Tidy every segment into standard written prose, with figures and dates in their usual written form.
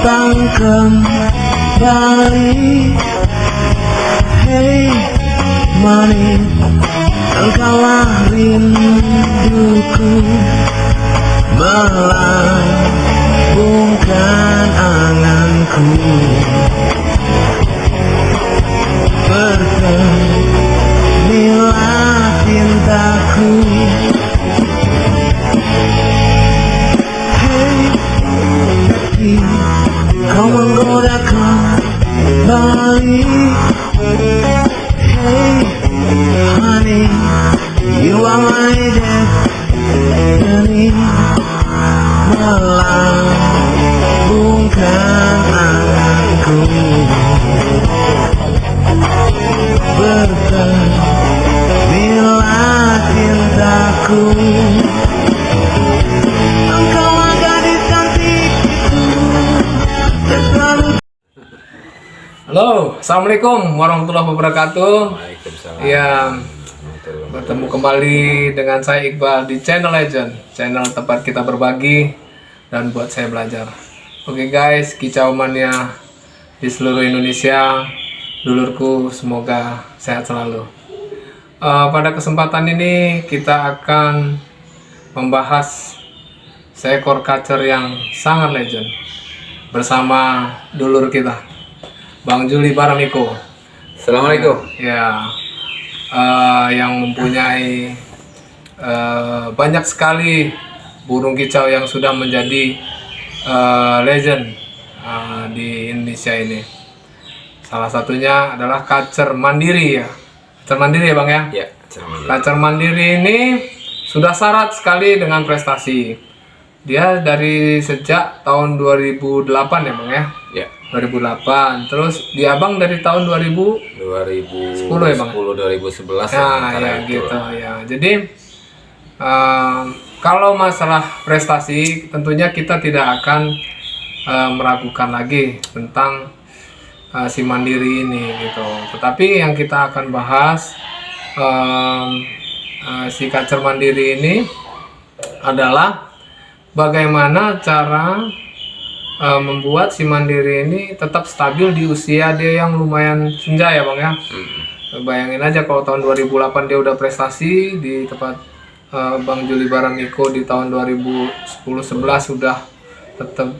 datang kembali. Hey manis, engkaulah rinduku, melambungkan anganku. Bertemilah cintaku. Hey, kau menggodaku kembali. Hey, honey, you are my destiny. Melambungkan anganku. Bertemilah cintaku. Engkaulah gadis cantik itu. Halo, assalamualaikum warahmatullahi wabarakatuh. Waalaikumsalam. Ya, bertemu kembali dengan saya Iqbal di channel Legend, channel tempat kita berbagi dan buat saya belajar. Oke guys, kicau mania di seluruh Indonesia, dulurku semoga sehat selalu. Pada kesempatan ini kita akan membahas seekor kacer yang sangat legend bersama dulur kita, Bang Juli Baramiko. Assalamualaikum. Ya, yang mempunyai banyak sekali burung kicau yang sudah menjadi legend di Indonesia ini. Salah satunya adalah kacer mandiri ya. Kacer mandiri ya Bang ya? Ya, assalamualaikum. Kacer mandiri ini sudah syarat sekali dengan prestasi. Dia dari sejak tahun 2008 ya Bang ya? Ya. 2008. Terus di Abang dari tahun 2010 ya Bang? 2011 Nah, ya gitu ya. Jadi kalau masalah prestasi tentunya kita tidak akan meragukan lagi tentang si mandiri ini gitu. Tetapi yang kita akan bahas si kacer mandiri ini adalah bagaimana cara membuat si mandiri ini tetap stabil di usia dia yang lumayan senja ya Bang ya. Bayangin aja kalau tahun 2008 dia udah prestasi di tempat Bang Juli Baramiko di tahun 2010-11 sudah tetap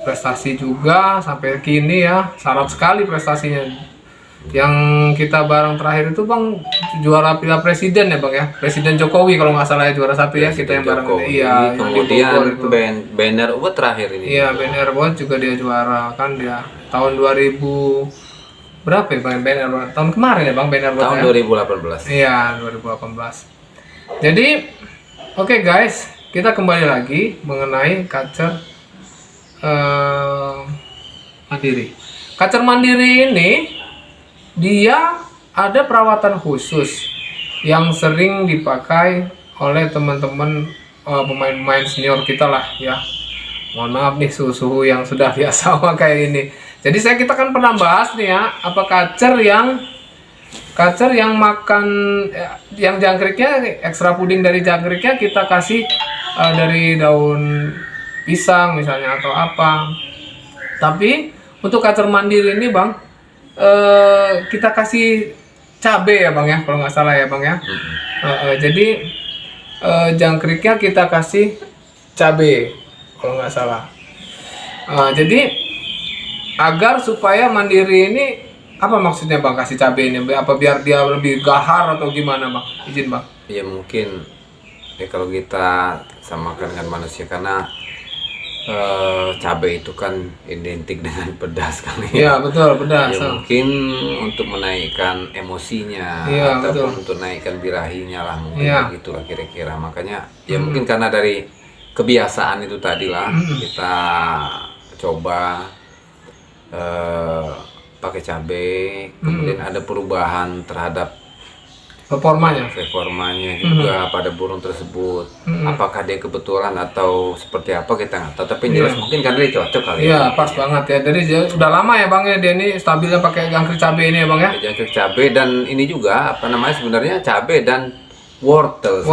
prestasi juga sampai kini ya, syarat sekali prestasinya. Yang kita bareng terakhir itu Bang juara Piala Presiden ya Bang ya, Presiden Jokowi kalau nggak salah ya, juara satu ya kita yang bareng. Iya, kemudian banner award terakhir ini. Iya, banner award juga dia juara kan dia tahun 2000 berapa ya Bang banner award? Tahun kemarin ya Bang banner award Tahun ya? 2018. Iya, 2018. Jadi, oke guys, kita kembali lagi mengenai kacer mandiri. Kacer mandiri ini dia ada perawatan khusus yang sering dipakai oleh teman-teman pemain-pemain senior kita lah ya. Mohon maaf nih suhu-suhu yang sudah biasa kayak ini. Jadi kita kan pernah bahas nih ya, apa kacer yang makan yang jangkriknya ekstra puding dari jangkriknya kita kasih dari daun pisang misalnya atau apa. Tapi untuk kacer mandiri ini Bang kita kasih cabe ya Bang ya, kalau nggak salah ya Bang ya. Jadi jangkriknya kita kasih cabe kalau nggak salah. Jadi agar supaya mandiri ini, apa maksudnya Bang kasih cabe ini? Apa biar dia lebih gahar atau gimana Bang? Izin Bang. Ya mungkin ya kalau kita samakan dengan manusia, karena cabai itu kan identik dengan pedas kali ya. Iya betul, pedas. Ya mungkin untuk menaikkan emosinya, ya, ataupun betul. untuk naikkan birahinya lah mungkin ya. begitulah kira-kira. Makanya ya mungkin karena dari kebiasaan itu tadi lah kita coba pakai cabai, kemudian ada perubahan terhadap Performanya juga pada burung tersebut. Apakah dia kebetulan atau seperti apa kita nggak tahu, tapi jelas mungkin karena dia cocok kali. Iya pas banget ya. Jadi udah lama ya Bang ya dia ini stabilnya pakai jangkrik cabai ini ya Bang ya. Jangkrik cabai, dan ini juga apa namanya sebenarnya cabai dan wortel.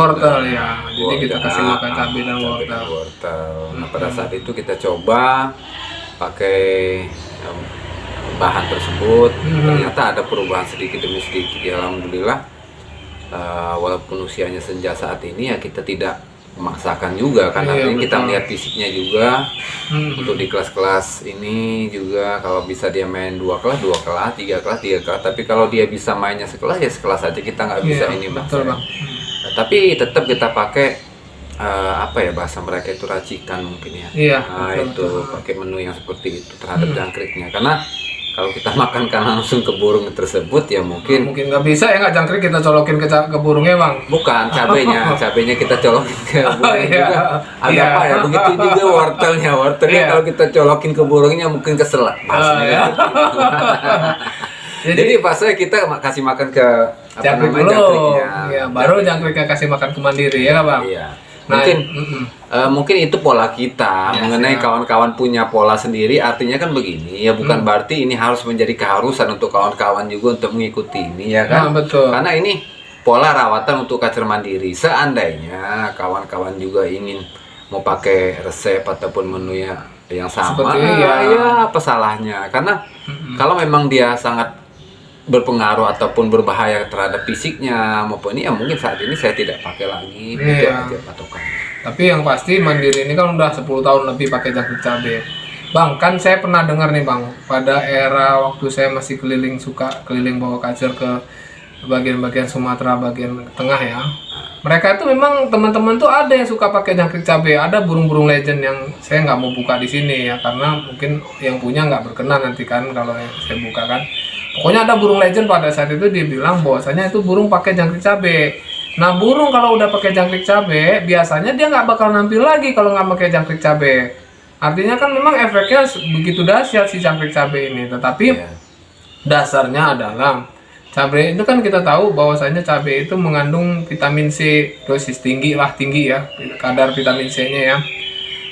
Ya. Jadi kita kasih makan cabai dan wortel. Nah pada saat itu kita coba pakai em, bahan tersebut, ternyata ada perubahan sedikit demi sedikit. Ya, alhamdulillah. Walaupun usianya senja saat ini, ya kita tidak memaksakan juga, karena Iya, ini kita betul. melihat fisiknya juga. Untuk di kelas-kelas ini juga, kalau bisa dia main 2 kelas, 2 kelas, 3 kelas, 3 kelas. Tapi kalau dia bisa mainnya sekelas, ya sekelas aja, kita nggak bisa Iya, ini betul maksain. bang. Tapi tetap kita pakai apa ya, bahasa mereka itu racikan mungkin ya. Iya, Nah, betul, itu betul. pakai menu yang seperti itu terhadap jangkriknya, karena kalau kita makan langsung ke burung tersebut, ya mungkin Mungkin nggak bisa ya, nggak jangkrik kita colokin ke burungnya bang. bukan cabenya kita colokin ke burungnya iya. juga agak Iya. apa ya, begitu juga wortelnya Iya. kalau kita colokin ke burungnya mungkin kesel lah. Iya. Jadi pas kita kasih makan ke Jangkrik dulu, jangkriknya. ya, baru jangkriknya kasih makan ke mandiri ya bang. Iya. Nah, Mungkin mm-mm. mungkin itu pola kita Ya, mengenai siap. kawan-kawan punya pola sendiri. Artinya kan begini ya, bukan berarti ini harus menjadi keharusan untuk kawan-kawan juga untuk mengikuti ini ya kan. Nah, betul. Karena ini pola rawatan untuk kacer mandiri. Seandainya kawan-kawan juga ingin mau pakai resep ataupun menu yang sama, Seperti ya. ya apa salahnya? Karena kalau memang dia sangat berpengaruh ataupun berbahaya terhadap fisiknya maupun ini, ya mungkin saat ini saya tidak pakai lagi. Itu Iya. aja patokan. Tapi yang pasti mandiri ini kan udah 10 tahun lebih pakai jangkrik cabai. Bang, kan saya pernah dengar nih bang, pada era waktu saya masih keliling bawa kacer ke bagian-bagian Sumatera, bagian tengah ya. Mereka itu memang teman-teman tuh ada yang suka pakai jangkrik cabai. Ada burung-burung legend yang saya nggak mau buka di sini ya, karena mungkin yang punya nggak berkenan nanti kan kalau yang saya buka kan. Pokoknya ada burung legend pada saat itu dia bilang bahwasanya itu burung pakai jangkrik cabai. Nah burung kalau udah pakai jangkrik cabai, biasanya dia nggak bakal nampil lagi kalau nggak pakai jangkrik cabai. Artinya kan memang efeknya begitu dahsyat si jangkrik cabai ini. Tetapi Iya. dasarnya adalah cabai itu kan kita tahu bahwasanya cabai itu mengandung vitamin C, dosis tinggi ya, kadar vitamin C-nya ya.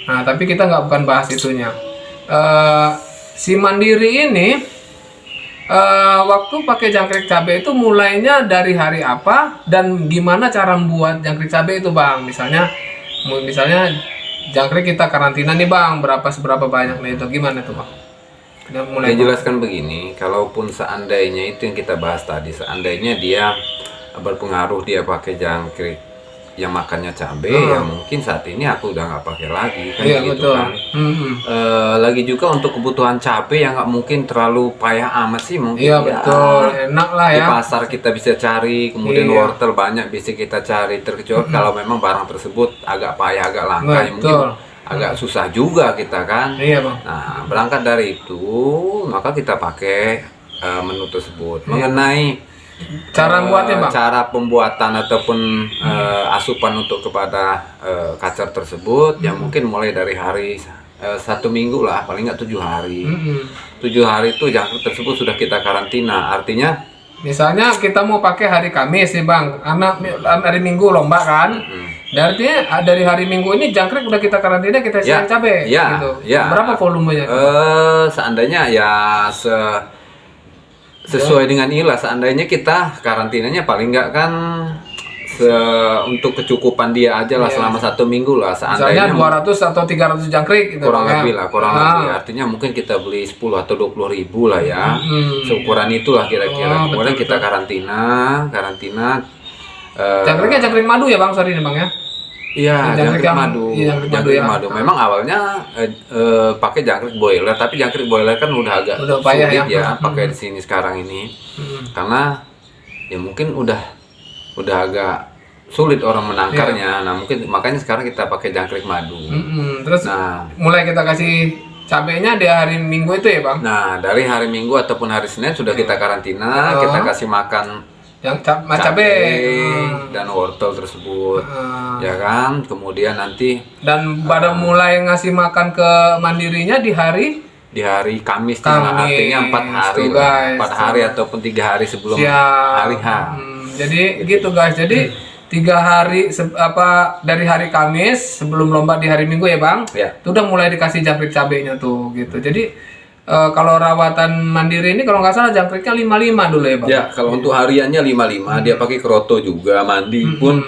Nah tapi kita bukan bahas itunya. Si mandiri ini waktu pakai jangkrik cabai itu mulainya dari hari apa dan gimana cara membuat jangkrik cabai itu bang? Misalnya jangkrik kita karantina nih bang, seberapa banyak nih itu, gimana tuh bang? Kita mulai Saya jelaskan begini, kalaupun seandainya itu yang kita bahas tadi, seandainya dia berpengaruh, dia pakai jangkrik yang makannya cabai, ya mungkin saat ini aku udah nggak pakai lagi kan, Iya gitu betul. kan. Lagi juga untuk kebutuhan cabai yang nggak mungkin terlalu payah amat sih, mungkin Iya ya, betul, enak lah di ya. pasar kita bisa cari, kemudian Iya. wortel banyak bisa kita cari, terkecuali kalau memang barang tersebut agak payah, agak langka, ya mungkin Betul. agak susah juga kita kan. Iya bang. Nah, berangkat dari itu, maka kita pakai menu tersebut. Mengenai Cara buatnya bang? cara pembuatan ataupun asupan untuk kepada kacer tersebut, ya mungkin mulai dari hari 1 minggu lah, paling nggak 7 hari. 7 hari itu jangkrik tersebut sudah kita karantina. Artinya, Misalnya kita mau pakai hari Kamis nih bang, hari Minggu lomba kan? Artinya dari hari Minggu ini jangkrik udah kita karantina, kita Ya, siapin cabai ya, gitu. ya. Berapa volumenya? seandainya ya sesuai dengan inilah, seandainya kita karantinanya paling nggak kan untuk kecukupan dia aja lah, selama 1 minggu lah. Misalnya Seandainya 200 atau 300 jangkrik gitu. kurang Bang, ya. lebih lah, kurang Nah, lebih. Artinya mungkin kita beli 10 atau 20 ribu lah ya. Seukuran itulah kira-kira. Oh, Kemudian kita karantina. Jangkriknya jangkrik madu ya bang, sorry nih bang ya. Iya, Jangkrik jangkrik yang- madu. iya, jangkrik madu Jangkrik ya. madu. Memang awalnya pakai jangkrik boiler, tapi jangkrik boiler kan udah agak Udah payah sulit ya. ya pakai di sini sekarang ini. Karena ya mungkin udah agak sulit orang menangkarnya. Nah, mungkin makanya sekarang kita pakai jangkrik madu. Terus Nah, mulai kita kasih cabenya di hari Minggu itu ya bang? Nah, dari hari Minggu ataupun hari Senin sudah kita karantina, kita kasih makan Yang cabai. dan wortel tersebut. Ya kan? Kemudian nanti Dan pada mulai ngasih makan ke mandirinya di hari di hari Kamis, Kamis, artinya 4 hari tuh, lah. guys. 4 hari ataupun 3 hari sebelum siang. hari H. Jadi gitu guys. Jadi 3 hari dari hari Kamis sebelum lomba di hari Minggu ya bang. Ya. Itu udah mulai dikasih jangkrik cabenya tuh gitu. Jadi kalau rawatan mandiri ini kalau nggak salah jangkriknya 55 dulu ya bang. Ya, kalau untuk hariannya 55, dia pakai kroto juga, mandi pun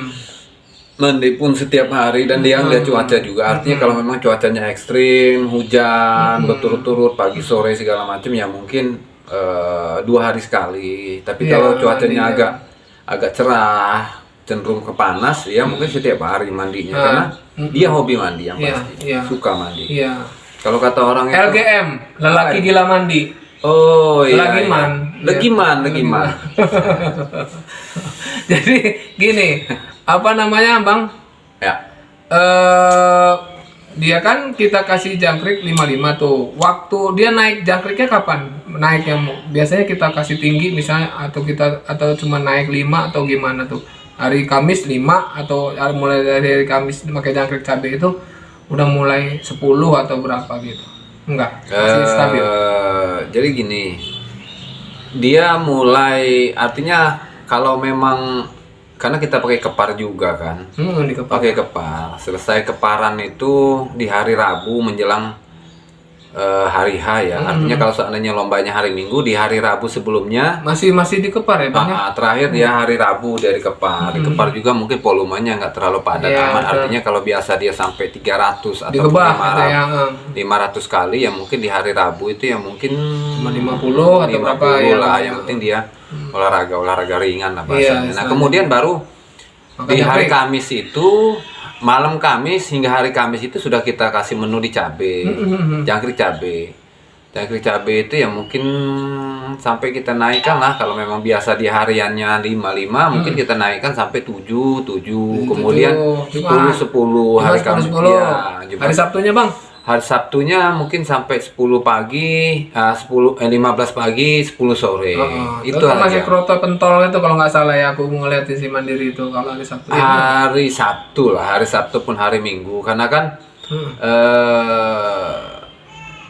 Mandi pun setiap hari dan dia ngeliat cuaca juga. Artinya kalau memang cuacanya ekstrim, hujan berturut-turut pagi sore segala macam ya mungkin 2 hari sekali. Tapi Iya, kalau cuacanya mandinya. agak cerah, cenderung ke panas, ya mungkin setiap hari mandinya karena dia hobi mandi yang Iya, pasti, iya. suka mandi. Iya. Kalau kata orang itu, LGM, lelaki gila mandi. oh iya, Legiman. legiman, legiman. Jadi gini, apa namanya Bang? Ya. Dia kan kita kasih jangkrik 55 tuh. Waktu dia naik jangkriknya kapan? Naiknya biasanya kita kasih tinggi misalnya atau cuma naik 5 atau gimana tuh? Hari Kamis 5 atau mulai dari hari Kamis pakai jangkrik cabai itu udah mulai 10 atau berapa gitu? Enggak, masih stabil. Jadi gini, dia mulai artinya kalau memang karena kita pakai kepar juga kan, Dikepake. pakai kepar. Selesai keparan itu di hari Rabu menjelang hari H ya. Artinya kalau seandainya lombanya hari Minggu, di hari Rabu sebelumnya, Masih dikepar ya Bang ya? terakhir dia hari Rabu dari kepar. Dikepar juga mungkin volumenya nggak terlalu padat Iya, amat. betul. Artinya kalau biasa dia sampai 300 atau Digebah gitu ya. 500 kali ya mungkin di hari Rabu itu ya mungkin Cuma 50 atau berapa 50 ya? lah. Yang penting dia olahraga ringan lah Iya, bahasanya. Nah kemudian baru Makan di hari jangkrik. Kamis itu malam Kamis hingga hari Kamis itu sudah kita kasih menu di cabe, jangkrik cabe itu ya mungkin sampai kita naikkan lah kalau memang biasa di hariannya 55 mungkin kita naikkan sampai 7 kemudian 10 hari Kamis 10. ya, Hari Sabtunya Bang? hari Sabtunya mungkin sampai 10 pagi, 15 pagi, 10 sore. Itu kan masih aja. kroto pentol itu kalau nggak salah ya, aku ngeliatin si Mandiri itu kalau hari Sabtu ya. Hari Sabtu lah, hari Sabtu pun hari Minggu. Karena kan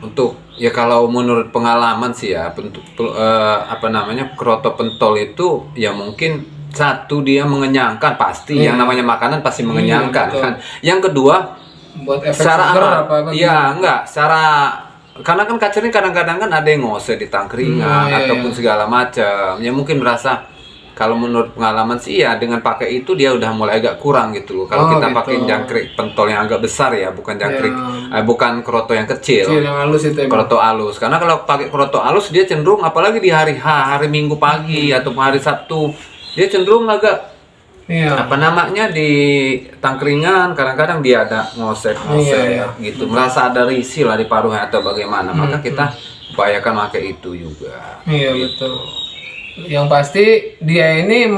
untuk ya kalau menurut pengalaman sih ya, apa namanya kroto pentol itu ya mungkin satu dia mengenyangkan pasti, yang namanya makanan pasti mengenyangkan betul. kan. Yang kedua Buat efek secara seger amat, apa ya enggak, secara karena kan kacer ini kadang-kadang kan ada yang ngose di tangkringan iya, ataupun segala macam. Ya mungkin merasa kalau menurut pengalaman sih ya dengan pakai itu dia udah mulai agak kurang gitu loh. Kalau kita gitu. pakai jangkrik pentol yang agak besar ya, bukan jangkrik, bukan kroto yang kecil. Kecil yang halus itu ya Bang? Kroto halus. Karena kalau pakai kroto halus dia cenderung apalagi di hari H, hari Minggu pagi ataupun hari Sabtu, dia cenderung agak Iya. apa namanya di tangkringan kadang-kadang dia ada ngosek Iya. gitu, merasa ada risih lah di paruhnya atau bagaimana, maka kita upayakan pakai itu juga. Iya betul. Yang pasti dia ini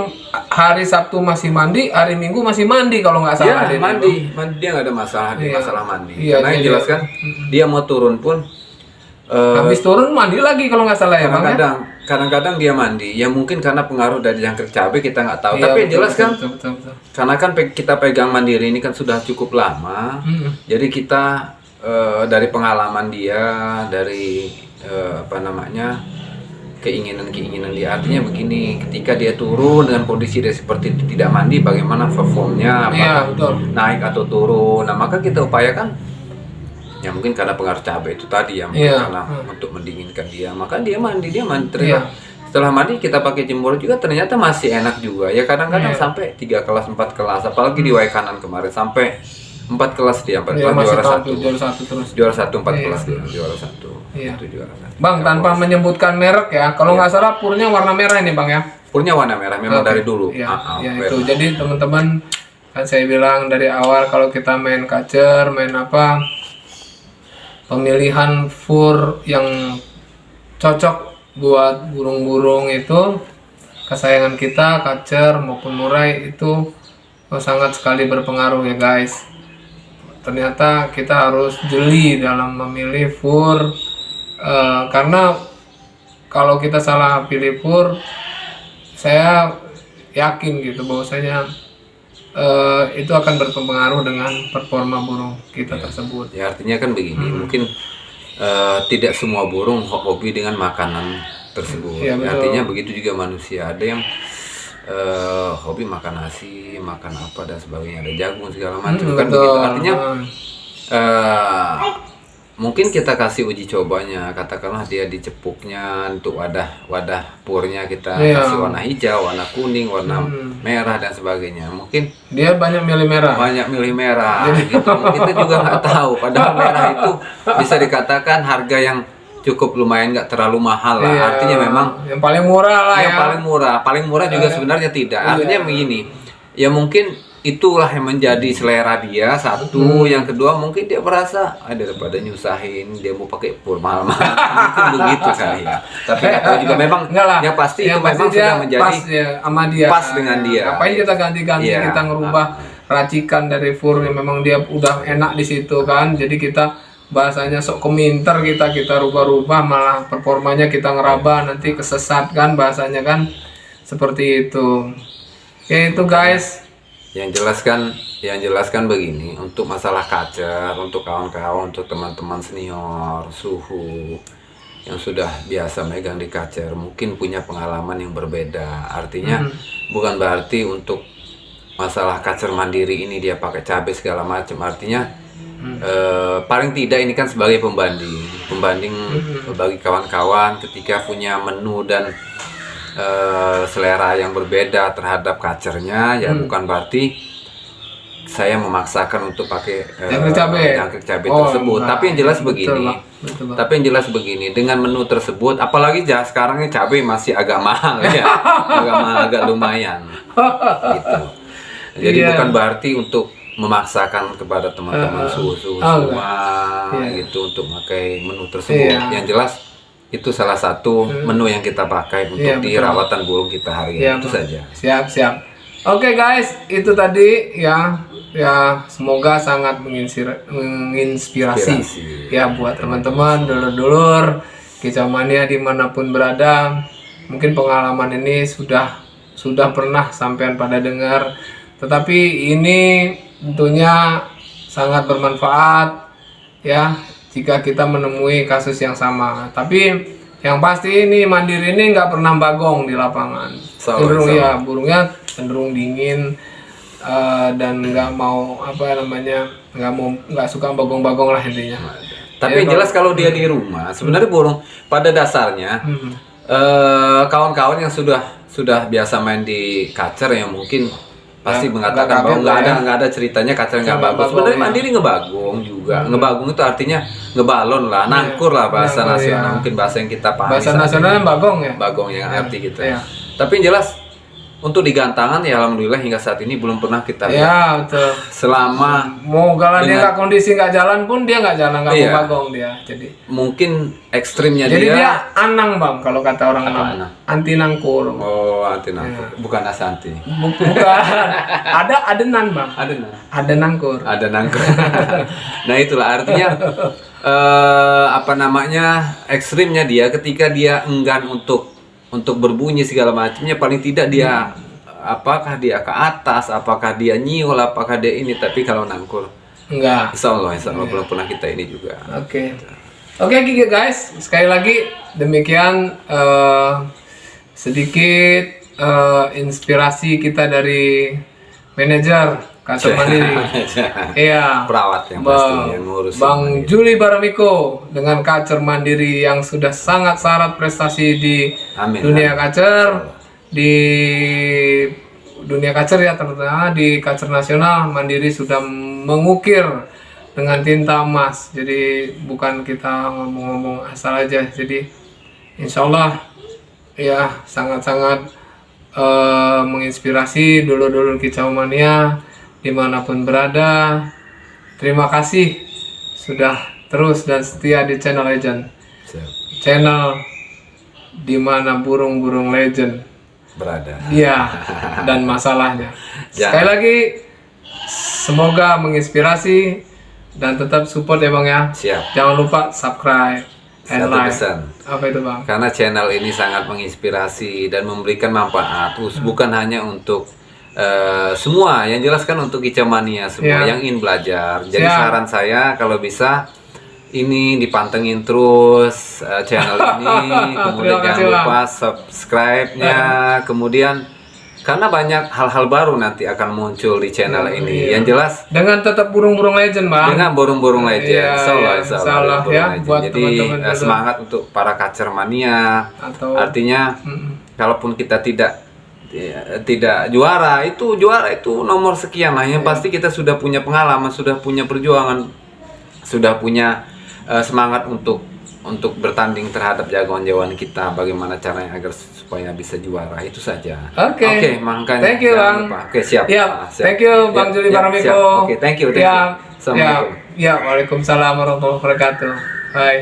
hari Sabtu masih mandi, hari Minggu masih mandi kalau nggak salah. Dia dia, mandi Bang. dia nggak ada masalah di Iya. masalah mandi. Iya, Karena yang dia- jelas kan dia mau turun pun Habis turun mandi lagi kalau nggak salah ya Bang ya? kadang-kadang dia mandi. Ya mungkin karena pengaruh dari jangkrik cabai kita nggak tahu. Iya, Tapi yang betul, jelas kan betul. karena kan kita pegang Mandiri ini kan sudah cukup lama. Jadi kita dari pengalaman dia, dari apa namanya keinginan dia, artinya begini, ketika dia turun dengan kondisi dia seperti tidak mandi, bagaimana performnya, Iya, apakah betul. naik atau turun. Nah maka kita upayakan ya mungkin karena pengaruh cabai itu tadi ya, mungkin Iya. karena untuk mendinginkan dia, maka dia mandi ternyata. Iya. Setelah mandi kita pakai jemur juga ternyata masih enak juga ya, kadang-kadang sampai 3 kelas 4 kelas, apalagi di Wai Kanan kemarin sampai 4 kelas dia, 4 Iya, kelas masih juara tahu 1. tuh, juara 1 terus. Juara 1 4 kelas dia, juara 1. Iya. Itu juara 1. Bang, tanpa menyebutkan merek ya, kalau nggak salah purnya warna merah ini Bang ya? Purnya warna merah memang dari dulu. Iya, ya merah. itu. Jadi teman-teman kan saya bilang dari awal kalau kita main kacer, main apa, pemilihan fur yang cocok buat burung-burung itu kesayangan kita, kacer maupun murai itu sangat sekali berpengaruh ya guys. Ternyata kita harus jeli dalam memilih fur karena kalau kita salah pilih fur, saya yakin gitu bahwasanya itu akan berpengaruh dengan performa burung kita tersebut. Ya artinya kan begini, mungkin tidak semua burung hobi dengan makanan tersebut. Iya, betul. Artinya begitu juga manusia, ada yang hobi makan nasi, makan apa dan sebagainya, ada jagung segala macam kan betul. begitu. Artinya mungkin kita kasih uji cobanya, katakanlah dia dicepuknya untuk wadah purnya kita Iya. kasih warna hijau, warna kuning, warna merah dan sebagainya. Mungkin Dia banyak milih merah. banyak milih merah gitu. Kita juga nggak tahu, padahal merah itu bisa dikatakan harga yang cukup lumayan, nggak terlalu mahal lah. Iya. Artinya memang yang paling murah lah yang ya. paling murah juga sebenarnya tidak. Artinya begini, ya mungkin itulah yang menjadi selera dia satu. Yang kedua mungkin dia merasa daripada nyusahin dia mau pakai pur mahal-mahal. Mungkin begitu kali ya. Tapi nggak tahu juga memang Enggak lah. yang pasti itu Yang memang dia sudah menjadi pas ya sama dia. pas dengan dia. Ngapain kita ganti-ganti, Iya. kita ngerubah racikan dari fur yang memang dia udah enak di situ kan. Jadi kita bahasanya sok keminter, kita rubah-rubah, malah performanya kita ngeraba, nanti kesesat kan bahasanya kan. Seperti itu. Ya itu guys. Yang jelaskan begini, untuk masalah kacer, untuk kawan-kawan, untuk teman-teman senior, suhu yang sudah biasa megang di kacer, mungkin punya pengalaman yang berbeda. Artinya bukan berarti untuk masalah kacer mandiri ini dia pakai cabai segala macam. Artinya paling tidak ini kan sebagai pembanding bagi kawan-kawan ketika punya menu dan selera yang berbeda terhadap kacernya, ya bukan berarti saya memaksakan untuk pakai jangkrik cabai tersebut. enggak. Tapi yang jelas begini, Betul, Bang. tapi yang jelas begini, dengan menu tersebut, apalagi sekarang ini cabai masih agak mahal ya, agak lumayan, gitu. Jadi Iya. bukan berarti untuk memaksakan kepada teman-teman suhu semua gitu untuk pakai menu tersebut. Iya. Yang jelas itu salah satu menu yang kita pakai untuk Iya, di betul. rawatan burung kita hari ini. Iya, Itu Bang. saja. Siap. Oke guys, itu tadi ya semoga sangat menginspirasi Inspirasi. ya buat teman-teman, dulur-dulur Kicau Mania dimanapun berada. Mungkin pengalaman ini sudah pernah sampean pada dengar, tetapi ini tentunya sangat bermanfaat ya jika kita menemui kasus yang sama. Tapi yang pasti ini Mandiri ini nggak pernah bagong di lapangan. Cenderung ya burungnya cenderung dingin dan nggak mau nggak suka bagong-bagong lah intinya. Tapi yang jelas kalau dia di rumah, sebenarnya burung pada dasarnya kawan-kawan yang sudah biasa main di kacer yang mungkin pasti mengatakan bahwa nggak ada ceritanya kacer nggak bagus. Sebenarnya Mandiri ngebagong juga. Ngebagong itu artinya ngebalon lah, nangkur lah bahasa nasional, mungkin bahasa yang kita pahami. Bahasa nasionalnya bagong ya. Bagong yang arti kita. Iya. Tapi yang jelas untuk di gantangan ya alhamdulillah hingga saat ini belum pernah kita lihat. Ya betul. Selama Mau galan dia nggak kondisi nggak jalan pun dia nggak jalan, nggak mau bagong dia. Jadi mungkin ekstrimnya dia anang bang kalau kata orang anang? anti nangkur. Oh, anti nangkur. Bukan asanti. Bukan. Ada adenan bang. Ada nangkur. Ada nangkur. Nah itulah artinya ekstrimnya dia ketika dia enggan untuk berbunyi segala macamnya, paling tidak dia apakah dia ke atas, apakah dia nyiul, apakah dia ini, tapi kalau nangkur Enggak. insya Allah belum pernah kita ini juga. Oke guys, sekali lagi demikian sedikit inspirasi kita dari manajer Kacau Mandiri. Iya. Perawat yang pasti yang ngurus. Bang Juli Baramiko dengan Kacer Mandiri yang sudah sangat syarat prestasi di dunia kacer, di dunia kacer ya terutama di kacer nasional. Mandiri sudah mengukir dengan tinta emas. Jadi bukan kita ngomong-ngomong asal aja. Jadi insya Allah ya sangat-sangat menginspirasi dulur-dulur Kicau Mania dimanapun berada. Terima kasih sudah terus dan setia di channel Legend. Channel dimana burung-burung legend berada. Iya, dan masalahnya. Sekali lagi semoga menginspirasi dan tetap support ya bang ya. Siap. Jangan lupa subscribe and Satu like. pesan. Apa itu bang? Karena channel ini sangat menginspirasi dan memberikan manfaat, bukan hanya untuk semua, yang jelaskan untuk Kicau Mania semua yang ingin belajar. Jadi saran saya kalau bisa ini dipantengin terus channel ini, kemudian jangan lupa subscribe-nya, kemudian karena banyak hal-hal baru nanti akan muncul di channel ini. Iya. Yang jelas Dengan tetap burung-burung legend, Bang. dengan burung-burung legend. Iya, Insyaallah, iya, insyaallah, insyaallah burung ya, legend. buat Jadi teman-teman juga. semangat untuk para kacer mania. Atau Artinya Mm-mm. kalaupun kita tidak juara itu nomor sekian lah. Yang pasti kita sudah punya pengalaman, sudah punya perjuangan, sudah punya semangat untuk bertanding terhadap jagoan-jagoan kita. Bagaimana caranya agar supaya bisa juara, itu saja. Oke. Makanya Thank you, jangan Bang. lupa. Oke, siap. Ya, Siap. thank you Bang Ya, Juli ya, Baramiko. siap. Oke, thank you. Ya, Assalamualaikum. ya, waalaikumsalam warahmatullahi wabarakatuh. Bye.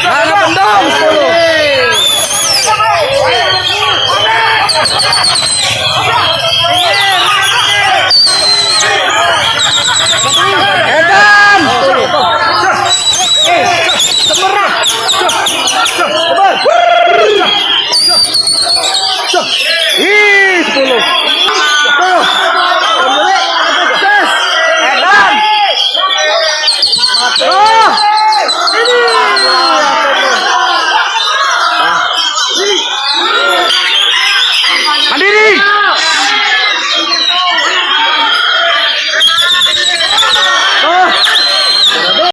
Mana pendom 10.